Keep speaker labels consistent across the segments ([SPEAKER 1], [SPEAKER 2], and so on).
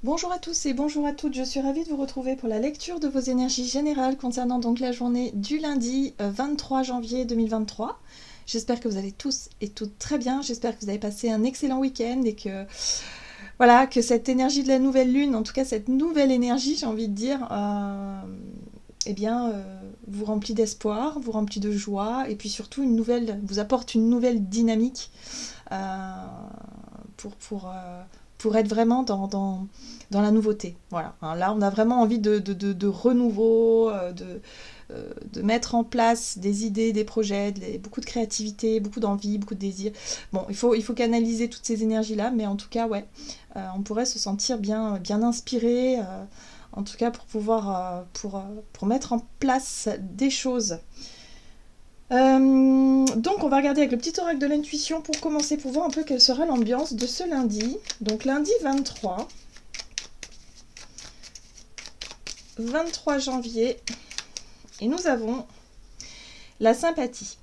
[SPEAKER 1] Bonjour à tous et bonjour à toutes, je suis ravie de vous retrouver pour la lecture de vos énergies générales concernant donc la journée du lundi 23 janvier 2023. J'espère que vous allez tous et toutes très bien, j'espère que vous avez passé un excellent week-end et que voilà, que cette énergie de la nouvelle lune, en tout cas cette nouvelle énergie, j'ai envie de dire, vous remplit d'espoir, vous remplit de joie et puis surtout vous apporte une nouvelle dynamique euh, pour, pour, euh, pour être vraiment dans la nouveauté. Voilà. Hein, là, on a vraiment envie de renouveau, de mettre en place des idées, des projets, beaucoup de créativité, beaucoup d'envie, beaucoup de désir. Bon, il faut canaliser toutes ces énergies-là, mais en tout cas, ouais, on pourrait se sentir bien inspiré, en tout cas pour pouvoir, pour mettre en place des choses. Donc on va regarder avec le petit oracle de l'intuition pour commencer, pour voir un peu quelle sera l'ambiance de ce lundi. Donc lundi 23 janvier, et nous avons la sympathie.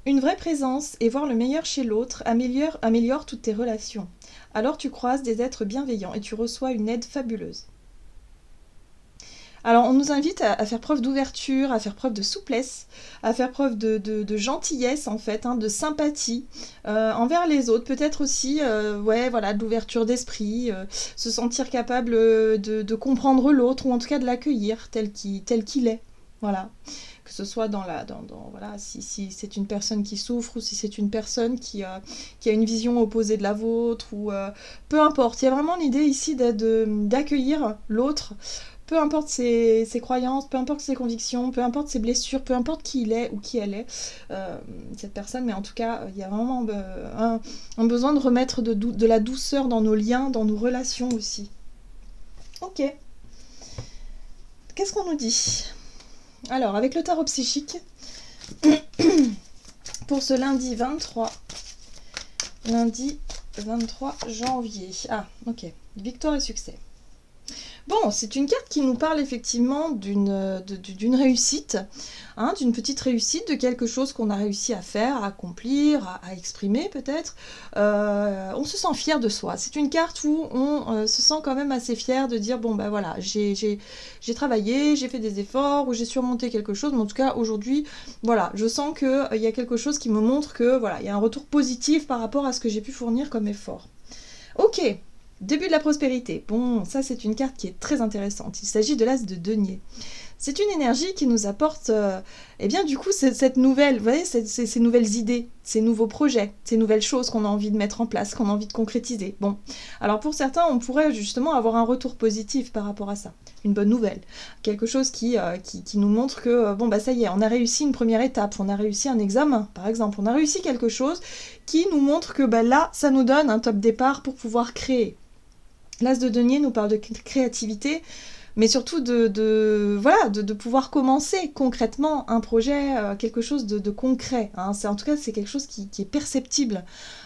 [SPEAKER 1] Une vraie présence et voir le meilleur chez l'autre améliore toutes tes relations. Alors tu croises des êtres bienveillants et tu reçois une aide fabuleuse. Alors on nous invite à faire preuve d'ouverture, à faire preuve de souplesse, à faire preuve de gentillesse en fait, hein, de sympathie envers les autres, peut-être aussi d'ouverture d'esprit, se sentir capable de comprendre l'autre ou en tout cas de l'accueillir tel qu'il est. Voilà. Que ce soit si c'est une personne qui souffre ou si c'est une personne qui a une vision opposée de la vôtre, ou peu importe. Il y a vraiment l'idée ici d'accueillir l'autre, peu importe ses croyances, peu importe ses convictions, peu importe ses blessures, peu importe qui il est ou qui elle est, cette personne, mais en tout cas, il y a vraiment un besoin de remettre de la douceur dans nos liens, dans nos relations aussi. Ok. Qu'est-ce qu'on nous dit ? Alors, avec le tarot psychique, pour ce lundi 23 janvier. Ah, ok. Victoire et succès. Bon, c'est une carte qui nous parle effectivement d'une réussite, hein, d'une petite réussite, de quelque chose qu'on a réussi à faire, à accomplir, à exprimer peut-être. On se sent fier de soi. C'est une carte où on se sent quand même assez fier de dire, bon ben voilà, j'ai travaillé, j'ai fait des efforts, ou j'ai surmonté quelque chose, mais en tout cas aujourd'hui, voilà, je sens qu'il y a quelque chose qui me montre que voilà, il y a un retour positif par rapport à ce que j'ai pu fournir comme effort. Ok. Début de la prospérité. Bon, ça c'est une carte qui est très intéressante. Il s'agit de l'as de denier. C'est une énergie qui nous apporte, du coup, cette nouvelle, vous voyez, ces nouvelles idées, ces nouveaux projets, ces nouvelles choses qu'on a envie de mettre en place, qu'on a envie de concrétiser. Bon, alors pour certains, on pourrait justement avoir un retour positif par rapport à ça. Une bonne nouvelle. Quelque chose qui nous montre que, ça y est, on a réussi une première étape, on a réussi un examen, par exemple. On a réussi quelque chose qui nous montre que là, ça nous donne un top départ pour pouvoir créer. L'as de denier nous parle de créativité, mais surtout de pouvoir commencer concrètement un projet, quelque chose de concret. Hein. En tout cas, c'est quelque chose qui est perceptible,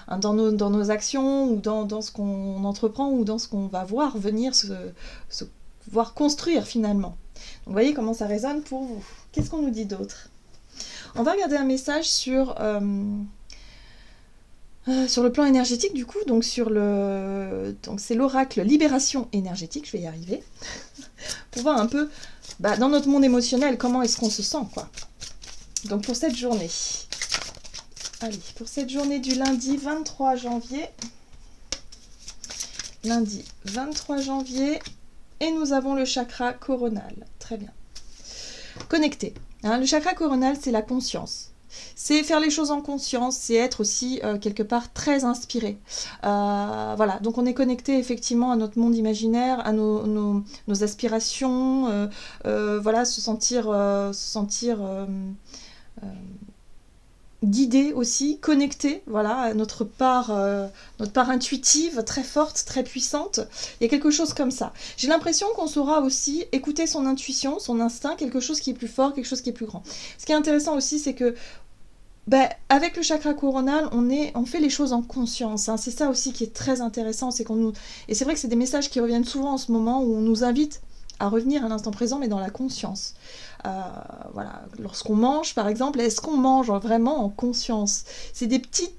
[SPEAKER 1] hein, dans nos actions, ou dans ce qu'on entreprend, ou dans ce qu'on va voir venir se voir construire finalement. Donc, vous voyez comment ça résonne pour vous. Qu'est-ce qu'on nous dit d'autre ? On va regarder un message sur le plan énergétique, du coup, donc c'est l'oracle Libération énergétique, je vais y arriver, pour voir un peu, dans notre monde émotionnel, comment est-ce qu'on se sent, quoi. Donc pour cette journée, du lundi 23 janvier, et nous avons le chakra coronal, très bien. Connecté, hein, le chakra coronal, c'est la conscience. C'est faire les choses en conscience, c'est être aussi quelque part très inspiré. Voilà, donc on est connecté effectivement à notre monde imaginaire, à nos aspirations, se sentir guidé aussi, connecté, voilà, à notre part intuitive, très forte, très puissante. Il y a quelque chose comme ça. J'ai l'impression qu'on saura aussi écouter son intuition, son instinct, quelque chose qui est plus fort, quelque chose qui est plus grand. Ce qui est intéressant aussi, c'est que avec le chakra coronal, on fait les choses en conscience. Hein. C'est ça aussi qui est très intéressant. Et c'est vrai que c'est des messages qui reviennent souvent en ce moment, où on nous invite à revenir à l'instant présent, mais dans la conscience. Voilà. Lorsqu'on mange, par exemple, est-ce qu'on mange vraiment en conscience ? C'est des petits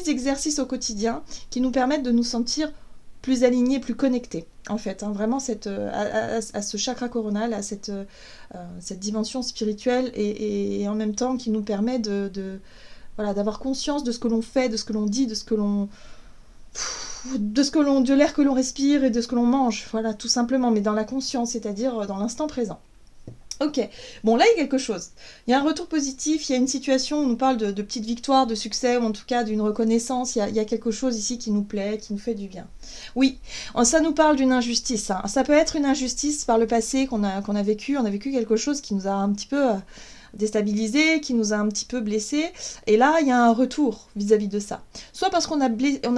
[SPEAKER 1] exercices au quotidien qui nous permettent de nous sentir plus aligné, plus connecté, en fait. Hein, vraiment à ce chakra coronal, à cette dimension spirituelle et en même temps qui nous permet voilà, d'avoir conscience de ce que l'on fait, de ce que l'on dit, de l'air que l'on respire et de ce que l'on mange. Voilà, tout simplement, mais dans la conscience, c'est-à-dire dans l'instant présent. Ok, bon là il y a quelque chose. Il y a un retour positif, il y a une situation où on nous parle de petites victoires, de succès, ou en tout cas d'une reconnaissance. Il y a quelque chose ici qui nous plaît, qui nous fait du bien. Oui, ça nous parle d'une injustice. Hein. Ça peut être une injustice par le passé qu'on a vécu. On a vécu quelque chose qui nous a un petit peu déstabilisé, qui nous a un petit peu blessé. Et là, il y a un retour vis-à-vis de ça. Soit parce qu'on a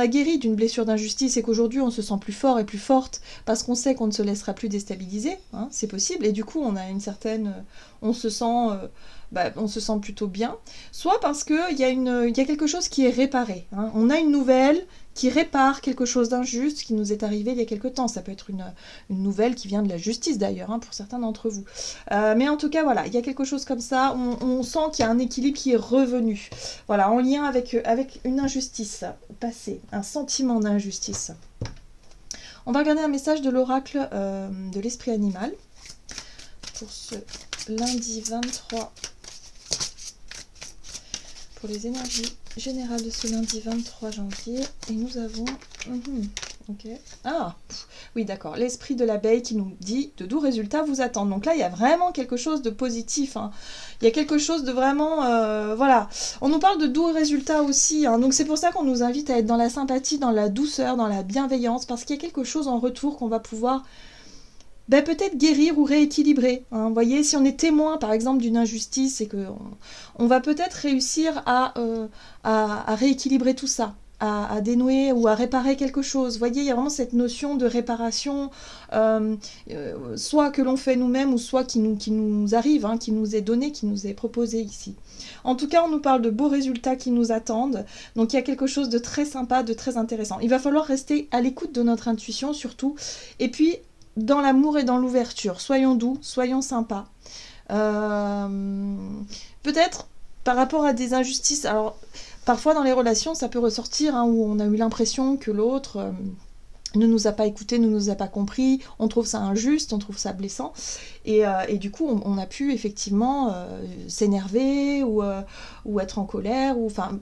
[SPEAKER 1] guéri d'une blessure d'injustice et qu'aujourd'hui on se sent plus fort et plus forte parce qu'on sait qu'on ne se laissera plus déstabiliser, hein, c'est possible. Et du coup, on a une certaine... on se sent plutôt bien. Soit parce qu'il y a quelque chose qui est réparé. Hein. On a une nouvelle qui répare quelque chose d'injuste qui nous est arrivé il y a quelque temps. Ça peut être une nouvelle qui vient de la justice d'ailleurs, hein, pour certains d'entre vous. Mais en tout cas, voilà, il y a quelque chose comme ça. On sent qu'il y a un équilibre qui est revenu. Voilà, en lien avec une injustice passée, un sentiment d'injustice. On va regarder un message de l'oracle de l'esprit animal pour ce lundi 23. Pour les énergies générales de ce lundi 23 janvier. Et nous avons... ok. Ah, oui, d'accord. L'esprit de l'abeille qui nous dit de doux résultats vous attendent. Donc là, il y a vraiment quelque chose de positif. Hein. Il y a quelque chose de vraiment... voilà. On nous parle de doux résultats aussi. Hein. Donc c'est pour ça qu'on nous invite à être dans la sympathie, dans la douceur, dans la bienveillance. Parce qu'il y a quelque chose en retour qu'on va pouvoir... peut-être guérir ou rééquilibrer. Hein. Vous voyez, si on est témoin, par exemple, d'une injustice, et qu'on va peut-être réussir à rééquilibrer tout ça, à dénouer ou à réparer quelque chose. Vous voyez, il y a vraiment cette notion de réparation, soit que l'on fait nous-mêmes, ou soit qui nous arrive, hein, qui nous est donné, qui nous est proposé ici. En tout cas, on nous parle de beaux résultats qui nous attendent. Donc, il y a quelque chose de très sympa, de très intéressant. Il va falloir rester à l'écoute de notre intuition, surtout. Et puis, dans l'amour et dans l'ouverture. Soyons doux, soyons sympas. Peut-être par rapport à des injustices. Alors, parfois dans les relations, ça peut ressortir, hein, où on a eu l'impression que l'autre ne nous a pas écoutés, ne nous a pas compris. On trouve ça injuste, on trouve ça blessant. Et du coup, on a pu effectivement s'énerver ou être en colère, ou enfin...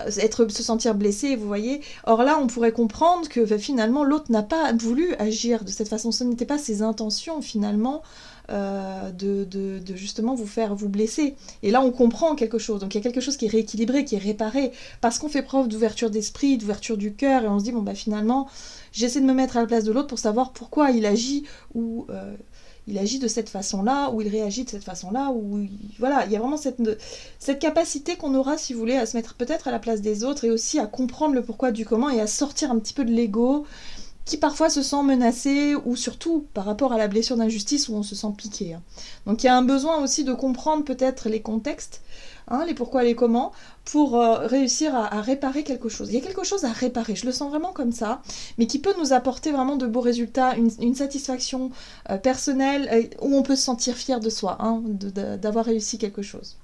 [SPEAKER 1] se sentir blessé, vous voyez. Or là, on pourrait comprendre que finalement, l'autre n'a pas voulu agir de cette façon. Ce n'était pas ses intentions, finalement, de justement vous blesser. Et là, on comprend quelque chose. Donc, il y a quelque chose qui est rééquilibré, qui est réparé, parce qu'on fait preuve d'ouverture d'esprit, d'ouverture du cœur, et on se dit, bon, finalement, j'essaie de me mettre à la place de l'autre pour savoir pourquoi il agit, ou... il agit de cette façon-là, ou il réagit de cette façon-là, ou voilà, il y a vraiment cette capacité qu'on aura, si vous voulez, à se mettre peut-être à la place des autres, et aussi à comprendre le pourquoi du comment, et à sortir un petit peu de l'ego, qui parfois se sent menacé, ou surtout par rapport à la blessure d'injustice où on se sent piqué. Hein. Donc il y a un besoin aussi de comprendre peut-être les contextes, hein, les pourquoi, les comment, pour réussir à réparer quelque chose. Il y a quelque chose à réparer, je le sens vraiment comme ça, mais qui peut nous apporter vraiment de beaux résultats, une satisfaction personnelle, où on peut se sentir fier de soi, hein, d'avoir réussi quelque chose.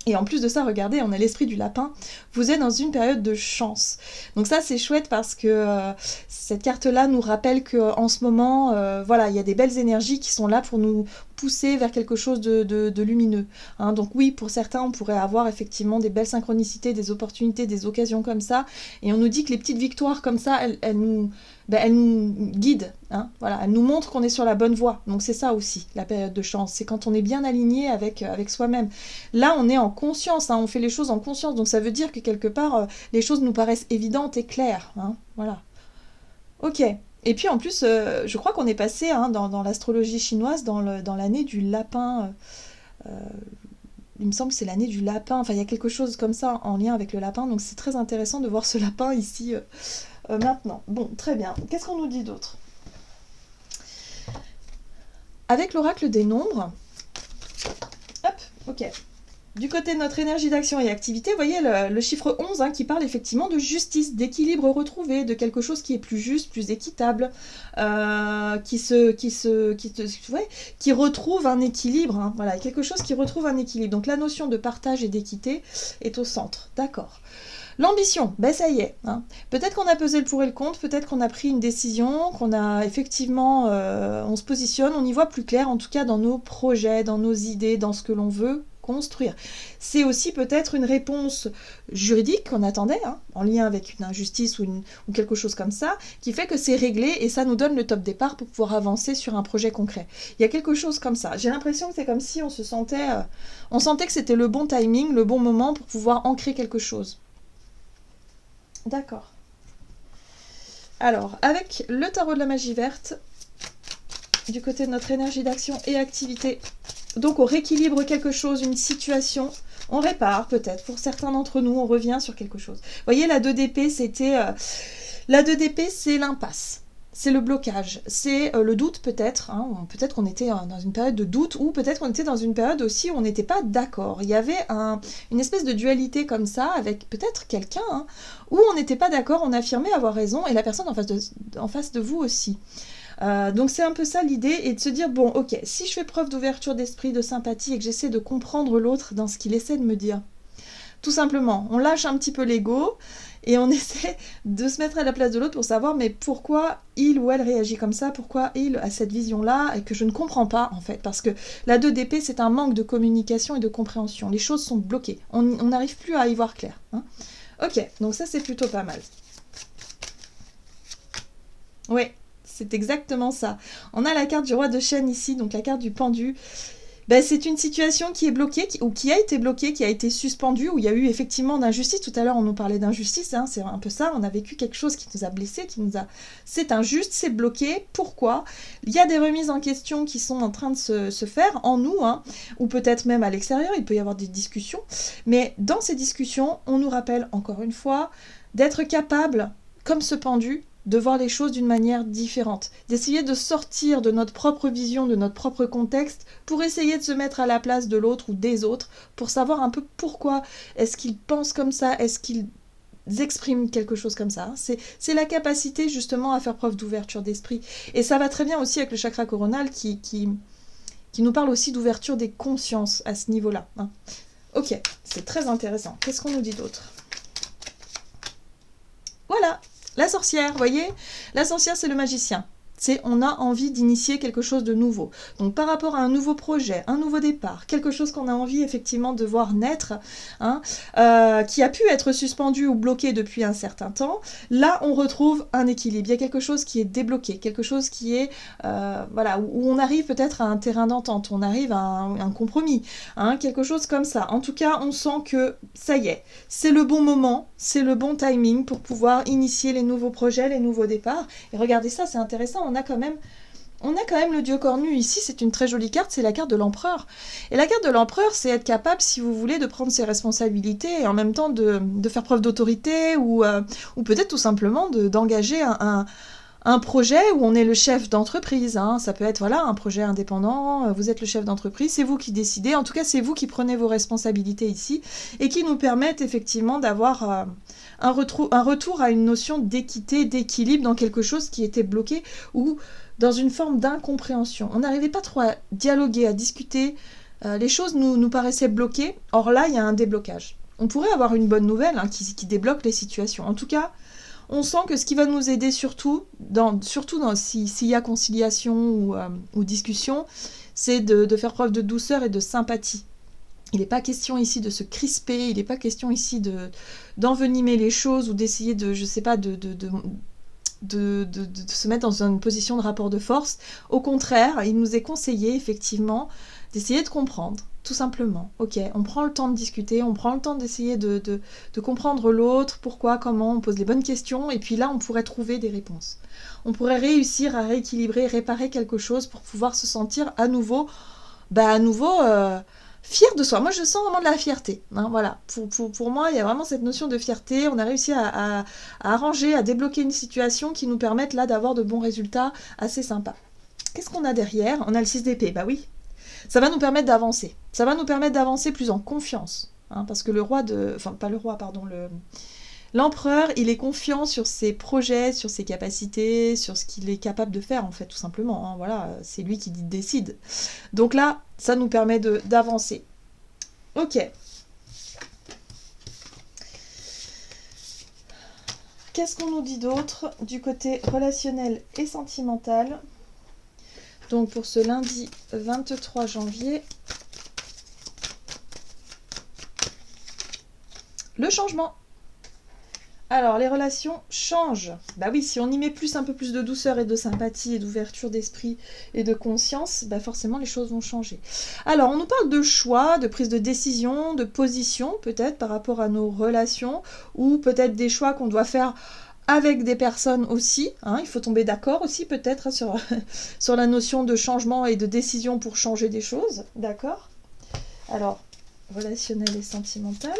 [SPEAKER 1] Et en plus de ça, regardez, on a l'esprit du lapin. Vous êtes dans une période de chance. Donc ça, c'est chouette parce que cette carte-là nous rappelle qu'en ce moment, voilà, il y a des belles énergies qui sont là pour nous pousser vers quelque chose de lumineux. Hein. Donc oui, pour certains, on pourrait avoir effectivement des belles synchronicités, des opportunités, des occasions comme ça. Et on nous dit que les petites victoires comme ça, elles nous guident. Hein. Voilà, elles nous montrent qu'on est sur la bonne voie. Donc c'est ça aussi, la période de chance. C'est quand on est bien aligné avec soi-même. Là, on est en conscience, hein, on fait les choses en conscience. Donc ça veut dire que quelque part, les choses nous paraissent évidentes et claires. Hein. Voilà. Ok. Et puis en plus, je crois qu'on est passé, hein, dans l'astrologie chinoise dans l'année du lapin. Il me semble que c'est l'année du lapin. Enfin, il y a quelque chose comme ça en lien avec le lapin. Donc c'est très intéressant de voir ce lapin ici maintenant. Bon, très bien. Qu'est-ce qu'on nous dit d'autre ? Avec l'oracle des nombres, hop, ok. Du côté de notre énergie d'action et activité, vous voyez le chiffre 11, hein, qui parle effectivement de justice, d'équilibre retrouvé, de quelque chose qui est plus juste, plus équitable, qui retrouve un équilibre. Hein, voilà, quelque chose qui retrouve un équilibre. Donc la notion de partage et d'équité est au centre. D'accord. L'ambition, ben ça y est. Hein. Peut-être qu'on a pesé le pour et le contre, peut-être qu'on a pris une décision, qu'on a effectivement, on se positionne, on y voit plus clair, en tout cas dans nos projets, dans nos idées, dans ce que l'on veut construire. C'est aussi peut-être une réponse juridique qu'on attendait, hein, en lien avec une injustice ou quelque chose comme ça, qui fait que c'est réglé et ça nous donne le top départ pour pouvoir avancer sur un projet concret. Il y a quelque chose comme ça. J'ai l'impression que c'est comme si on sentait que c'était le bon timing, le bon moment pour pouvoir ancrer quelque chose. D'accord. Alors, avec le tarot de la magie verte, du côté de notre énergie d'action et activité, donc on rééquilibre quelque chose, une situation, on répare peut-être, pour certains d'entre nous, on revient sur quelque chose. Vous voyez, la 2 d'épée, la 2 d'épée, c'est l'impasse. C'est le blocage, c'est le doute peut-être, hein, peut-être qu'on était dans une période de doute, ou peut-être qu'on était dans une période aussi où on n'était pas d'accord. Il y avait une espèce de dualité comme ça, avec peut-être quelqu'un, hein, où on n'était pas d'accord, on affirmait avoir raison, et la personne en face de vous aussi. Donc c'est un peu ça l'idée, et de se dire, bon ok, si je fais preuve d'ouverture d'esprit, de sympathie, et que j'essaie de comprendre l'autre dans ce qu'il essaie de me dire, tout simplement, on lâche un petit peu l'ego, et on essaie de se mettre à la place de l'autre pour savoir mais pourquoi il ou elle réagit comme ça, pourquoi il a cette vision-là, et que je ne comprends pas en fait, parce que la 2 d'épée c'est un manque de communication et de compréhension, les choses sont bloquées, on n'arrive plus à y voir clair. Hein. Ok, donc ça c'est plutôt pas mal. Oui, c'est exactement ça. On a la carte du roi de chêne ici, donc la carte du pendu. Ben, c'est une situation qui est bloquée, ou qui a été bloquée, qui a été suspendue, où il y a eu effectivement d'injustice. Tout à l'heure, on nous parlait d'injustice, hein, c'est un peu ça. On a vécu quelque chose qui nous a blessés, c'est injuste, c'est bloqué. Pourquoi? Il y a des remises en question qui sont en train de se faire en nous, hein, ou peut-être même à l'extérieur. Il peut y avoir des discussions. Mais dans ces discussions, on nous rappelle encore une fois d'être capable, comme ce pendu, de voir les choses d'une manière différente, d'essayer de sortir de notre propre vision, de notre propre contexte, pour essayer de se mettre à la place de l'autre ou des autres, pour savoir un peu pourquoi est-ce qu'ils pensent comme ça, est-ce qu'ils expriment quelque chose comme ça. C'est la capacité justement à faire preuve d'ouverture d'esprit. Et ça va très bien aussi avec le chakra coronal qui nous parle aussi d'ouverture des consciences à ce niveau-là. Hein. Ok, c'est très intéressant. Qu'est-ce qu'on nous dit d'autre? Voilà, la sorcière, vous voyez? La sorcière, c'est le magicien. On a envie d'initier quelque chose de nouveau. Donc par rapport à un nouveau projet, un nouveau départ, quelque chose qu'on a envie effectivement de voir naître, hein, qui a pu être suspendu ou bloqué depuis un certain temps, là on retrouve un équilibre. Il y a quelque chose qui est débloqué, quelque chose qui est, voilà, où on arrive peut-être à un terrain d'entente, on arrive à un compromis, hein, quelque chose comme ça. En tout cas, on sent que ça y est, c'est le bon moment, c'est le bon timing pour pouvoir initier les nouveaux projets, les nouveaux départs. Et regardez ça, c'est intéressant. On a quand même le dieu cornu ici, c'est une très jolie carte, c'est la carte de l'empereur. Et la carte de l'empereur, c'est être capable, si vous voulez, de prendre ses responsabilités et en même temps de faire preuve d'autorité ou peut-être tout simplement d'engager un projet où on est le chef d'entreprise. Hein. Ça peut être voilà, un projet indépendant, vous êtes le chef d'entreprise, c'est vous qui décidez, en tout cas c'est vous qui prenez vos responsabilités ici et qui nous permettent effectivement d'avoir un retour à une notion d'équité, d'équilibre dans quelque chose qui était bloqué ou dans une forme d'incompréhension. On n'arrivait pas trop à dialoguer, à discuter, les choses nous paraissaient bloquées, or là il y a un déblocage. On pourrait avoir une bonne nouvelle hein, qui débloque les situations. En tout cas, on sent que ce qui va nous aider surtout s'il y a conciliation ou discussion, c'est de faire preuve de douceur et de sympathie. Il n'est pas question ici de se crisper, il n'est pas question ici d'envenimer les choses ou d'essayer de se mettre dans une position de rapport de force. Au contraire, il nous est conseillé effectivement d'essayer de comprendre, tout simplement. Ok, on prend le temps de discuter, on prend le temps d'essayer de comprendre l'autre, pourquoi, comment, on pose les bonnes questions, et puis là, on pourrait trouver des réponses. On pourrait réussir à rééquilibrer, réparer quelque chose pour pouvoir se sentir à nouveau fier de soi. Moi, je sens vraiment de la fierté. Hein, voilà. Pour moi, il y a vraiment cette notion de fierté. On a réussi à arranger, à débloquer une situation qui nous permette là d'avoir de bons résultats assez sympas. Qu'est-ce qu'on a derrière? On a le 6 d'épée. Bah oui. Ça va nous permettre d'avancer. Ça va nous permettre d'avancer plus en confiance. Hein, parce que l'empereur, il est confiant sur ses projets, sur ses capacités, sur ce qu'il est capable de faire, en fait, tout simplement. Hein, voilà, c'est lui qui décide. Donc là, ça nous permet d'avancer. Ok. qu'est-ce qu'on nous dit d'autre du côté relationnel et sentimental? Donc pour ce lundi 23 janvier, le changement. Alors, les relations changent. Bah oui, si on y met un peu plus de douceur et de sympathie et d'ouverture d'esprit et de conscience, bah forcément les choses vont changer. Alors, on nous parle de choix, de prise de décision, de position peut-être par rapport à nos relations, ou peut-être des choix qu'on doit faire avec des personnes aussi. Hein, il faut tomber d'accord aussi peut-être sur la notion de changement et de décision pour changer des choses. D'accord? Alors, relationnel et sentimental.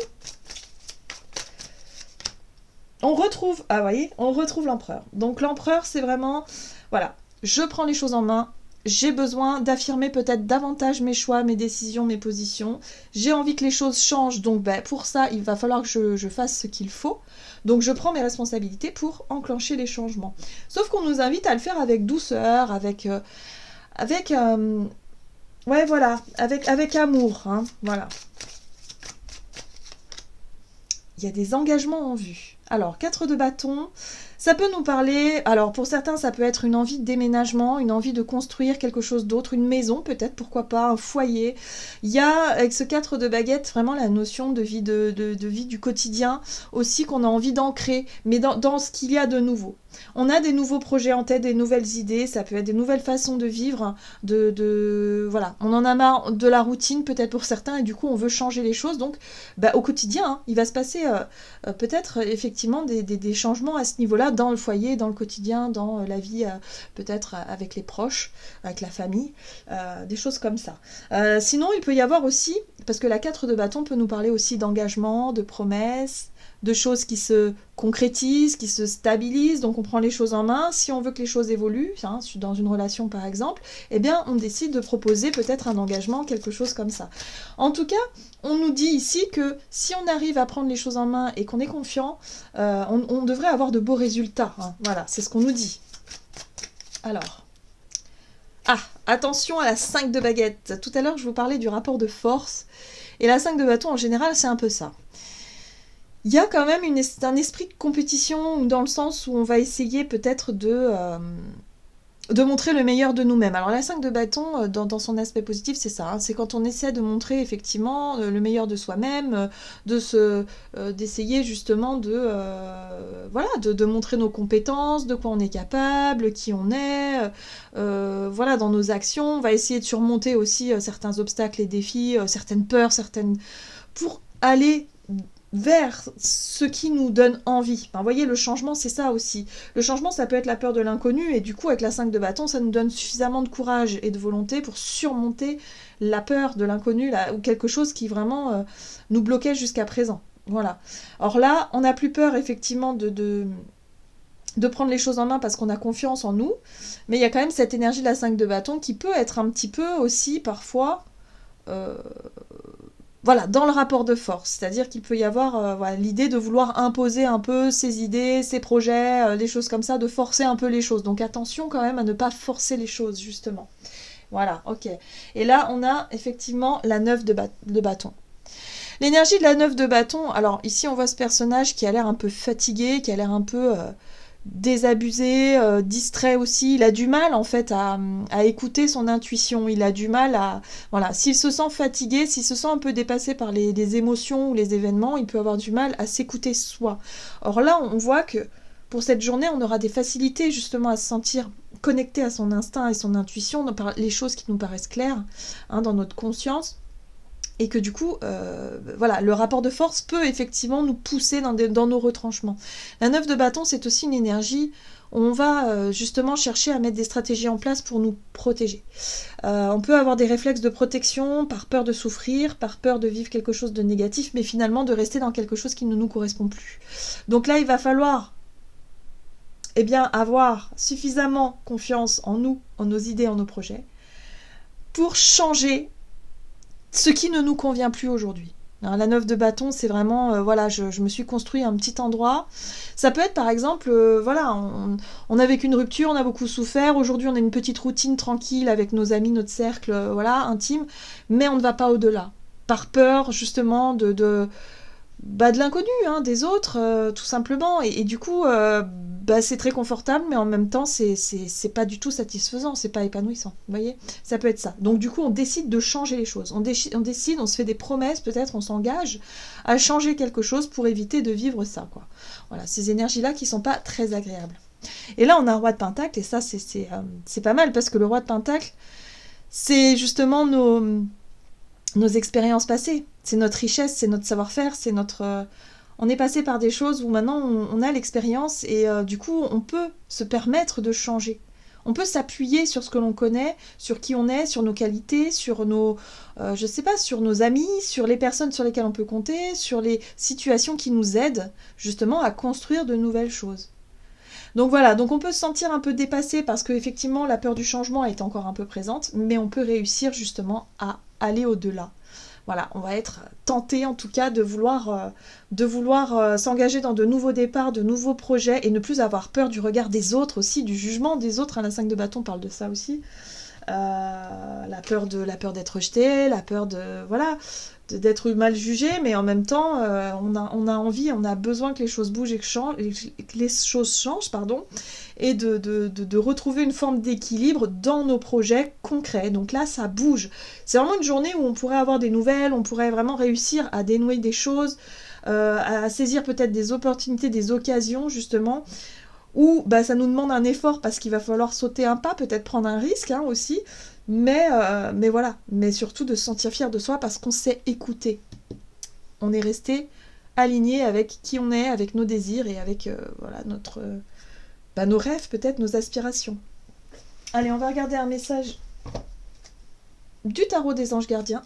[SPEAKER 1] On retrouve, ah vous voyez, on retrouve l'empereur. Donc l'empereur, c'est vraiment, voilà, je prends les choses en main, j'ai besoin d'affirmer peut-être davantage mes choix, mes décisions, mes positions. J'ai envie que les choses changent, donc ben, pour ça, il va falloir que je fasse ce qu'il faut. Donc je prends mes responsabilités pour enclencher les changements. Sauf qu'on nous invite à le faire avec douceur, ouais, voilà, avec amour, hein, voilà. Il y a des engagements en vue. Alors, 4 de bâton, ça peut nous parler... Alors, pour certains, ça peut être une envie de déménagement, une envie de construire quelque chose d'autre, une maison peut-être, pourquoi pas, un foyer. Il y a, avec ce 4 de baguette, vraiment la notion de vie, de vie du quotidien aussi qu'on a envie d'ancrer, mais dans ce qu'il y a de nouveau. On a des nouveaux projets en tête, des nouvelles idées, ça peut être des nouvelles façons de vivre, voilà. On en a marre de la routine peut-être pour certains et du coup on veut changer les choses. Donc bah, au quotidien, hein, il va se passer peut-être effectivement des changements à ce niveau-là dans le foyer, dans le quotidien, dans la vie peut-être avec les proches, avec la famille, des choses comme ça. Sinon il peut y avoir aussi, parce que la 4 de bâton peut nous parler aussi d'engagement, de promesses, de choses qui se concrétisent, qui se stabilisent, donc on prend les choses en main. Si on veut que les choses évoluent, hein, dans une relation par exemple, eh bien on décide de proposer peut-être un engagement, quelque chose comme ça. En tout cas, on nous dit ici que si on arrive à prendre les choses en main et qu'on est confiant, on devrait avoir de beaux résultats. Hein. Voilà, c'est ce qu'on nous dit. Alors, attention à la 5 de baguette. Tout à l'heure, je vous parlais du rapport de force, et la 5 de bâton en général, c'est un peu ça. Il y a quand même un esprit de compétition dans le sens où on va essayer peut-être de montrer le meilleur de nous-mêmes. Alors la 5 de bâton, dans son aspect positif, c'est ça. Hein, c'est quand on essaie de montrer effectivement le meilleur de soi-même, d'essayer justement de montrer nos compétences, de quoi on est capable, qui on est, voilà, dans nos actions. On va essayer de surmonter aussi certains obstacles et défis, certaines peurs, pour aller vers ce qui nous donne envie. Enfin, vous voyez, le changement, c'est ça aussi. Le changement, ça peut être la peur de l'inconnu, et du coup, avec la 5 de bâton, ça nous donne suffisamment de courage et de volonté pour surmonter la peur de l'inconnu, ou quelque chose qui vraiment nous bloquait jusqu'à présent. Voilà. Or là, on n'a plus peur, effectivement, de prendre les choses en main parce qu'on a confiance en nous, mais il y a quand même cette énergie de la 5 de bâton qui peut être un petit peu aussi, parfois... Voilà, dans le rapport de force, c'est-à-dire qu'il peut y avoir l'idée de vouloir imposer un peu ses idées, ses projets, des choses comme ça, de forcer un peu les choses. Donc attention quand même à ne pas forcer les choses, justement. Voilà, ok. Et là, on a effectivement la 9 de bâton. L'énergie de la 9 de bâton, alors ici on voit ce personnage qui a l'air un peu fatigué, qui a l'air un peu... désabusé, distrait aussi. Il a du mal en fait à écouter son intuition. Il a du mal à... Voilà, s'il se sent fatigué, s'il se sent un peu dépassé par les émotions ou les événements, il peut avoir du mal à s'écouter soi. Or là, on voit que pour cette journée, on aura des facilités justement à se sentir connecté à son instinct et son intuition, les choses qui nous paraissent claires, hein, dans notre conscience. Et que du coup, voilà, le rapport de force peut effectivement nous pousser dans nos retranchements. La 9 de bâton, c'est aussi une énergie où on va justement chercher à mettre des stratégies en place pour nous protéger. On peut avoir des réflexes de protection par peur de souffrir, par peur de vivre quelque chose de négatif, mais finalement de rester dans quelque chose qui ne nous correspond plus. Donc là, il va falloir avoir suffisamment confiance en nous, en nos idées, en nos projets, pour changer ce qui ne nous convient plus aujourd'hui. La 9 de bâton, c'est vraiment, je me suis construit un petit endroit. Ça peut être par exemple, on a vécu une rupture, on a beaucoup souffert, aujourd'hui on a une petite routine tranquille avec nos amis, notre cercle, intime, mais on ne va pas au-delà. Par peur justement de l'inconnu, hein, des autres, tout simplement. Et du coup, c'est très confortable, mais en même temps, c'est pas du tout satisfaisant, c'est pas épanouissant. Vous voyez, ça peut être ça. Donc du coup, on décide de changer les choses. On décide, on se fait des promesses, peut-être, on s'engage à changer quelque chose pour éviter de vivre ça, quoi. Voilà, ces énergies-là qui sont pas très agréables. Et là, on a un roi de Pentacle, et ça, c'est pas mal, parce que le roi de Pentacle, c'est justement nos expériences passées. C'est notre richesse, c'est notre savoir-faire, c'est notre... on est passé par des choses où maintenant on a l'expérience et du coup on peut se permettre de changer. On peut s'appuyer sur ce que l'on connaît, sur qui on est, sur nos qualités, sur nos, je sais pas, sur nos amis, sur les personnes sur lesquelles on peut compter, sur les situations qui nous aident justement à construire de nouvelles choses. Donc voilà, donc on peut se sentir un peu dépassé parce qu'effectivement la peur du changement est encore un peu présente, mais on peut réussir justement à aller au-delà. Voilà, on va être tenté en tout cas de vouloir s'engager dans de nouveaux départs, de nouveaux projets et ne plus avoir peur du regard des autres aussi, du jugement des autres. La 5 de bâton parle de ça aussi. La peur d'être rejeté, la peur d'être mal jugé, mais en même temps, on a envie, on a besoin que les choses bougent et que les choses changent, pardon, et de retrouver une forme d'équilibre dans nos projets concrets. Donc là, ça bouge. C'est vraiment une journée où on pourrait avoir des nouvelles, on pourrait vraiment réussir à dénouer des choses, à saisir peut-être des opportunités, des occasions, justement, où ça nous demande un effort parce qu'il va falloir sauter un pas, peut-être prendre un risque aussi, mais voilà, mais surtout de se sentir fier de soi parce qu'on s'est écouté. On est resté aligné avec qui on est, avec nos désirs et avec nos rêves, peut-être nos aspirations. Allez, on va regarder un message du tarot des anges gardiens.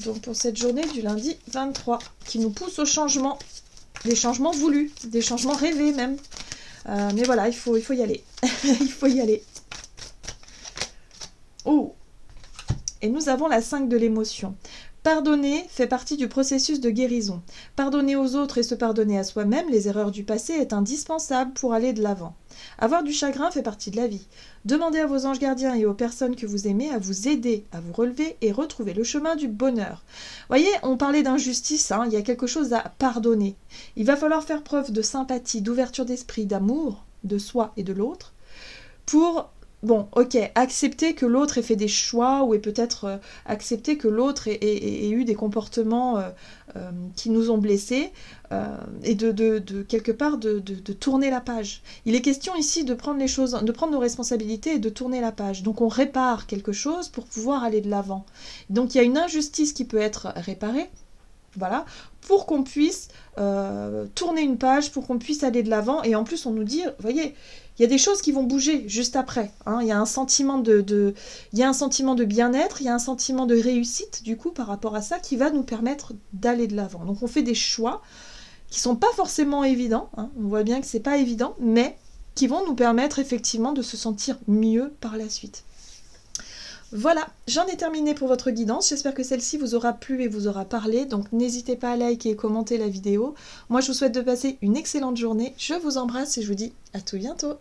[SPEAKER 1] Donc pour cette journée du lundi 23, qui nous pousse au changement. Des changements voulus, des changements rêvés même. Mais voilà, il faut y aller. Il faut y aller. Oh! Et nous avons la 5 de l'émotion. Pardonner fait partie du processus de guérison. Pardonner aux autres et se pardonner à soi-même les erreurs du passé est indispensable pour aller de l'avant. Avoir du chagrin fait partie de la vie. Demandez à vos anges gardiens et aux personnes que vous aimez à vous aider, à vous relever et retrouver le chemin du bonheur. Voyez, on parlait d'injustice, il y a quelque chose à pardonner. Il va falloir faire preuve de sympathie, d'ouverture d'esprit, d'amour de soi et de l'autre pour... Bon, ok, accepter que l'autre ait fait des choix ou peut-être accepter que l'autre ait eu des comportements qui nous ont blessés et de quelque part de tourner la page. Il est question ici de prendre les choses, de prendre nos responsabilités et de tourner la page. Donc on répare quelque chose pour pouvoir aller de l'avant. Donc il y a une injustice qui peut être réparée, voilà, pour qu'on puisse tourner une page, pour qu'on puisse aller de l'avant. Et en plus on nous dit, vous voyez, il y a des choses qui vont bouger juste après. Il y a un sentiment il y a un sentiment de bien-être, il y a un sentiment de réussite, du coup, par rapport à ça, qui va nous permettre d'aller de l'avant. Donc, on fait des choix qui ne sont pas forcément évidents. On voit bien que ce n'est pas évident, mais qui vont nous permettre effectivement de se sentir mieux par la suite. Voilà, j'en ai terminé pour votre guidance. J'espère que celle-ci vous aura plu et vous aura parlé. Donc n'hésitez pas à liker et commenter la vidéo. Moi, je vous souhaite de passer une excellente journée. Je vous embrasse et je vous dis à tout bientôt.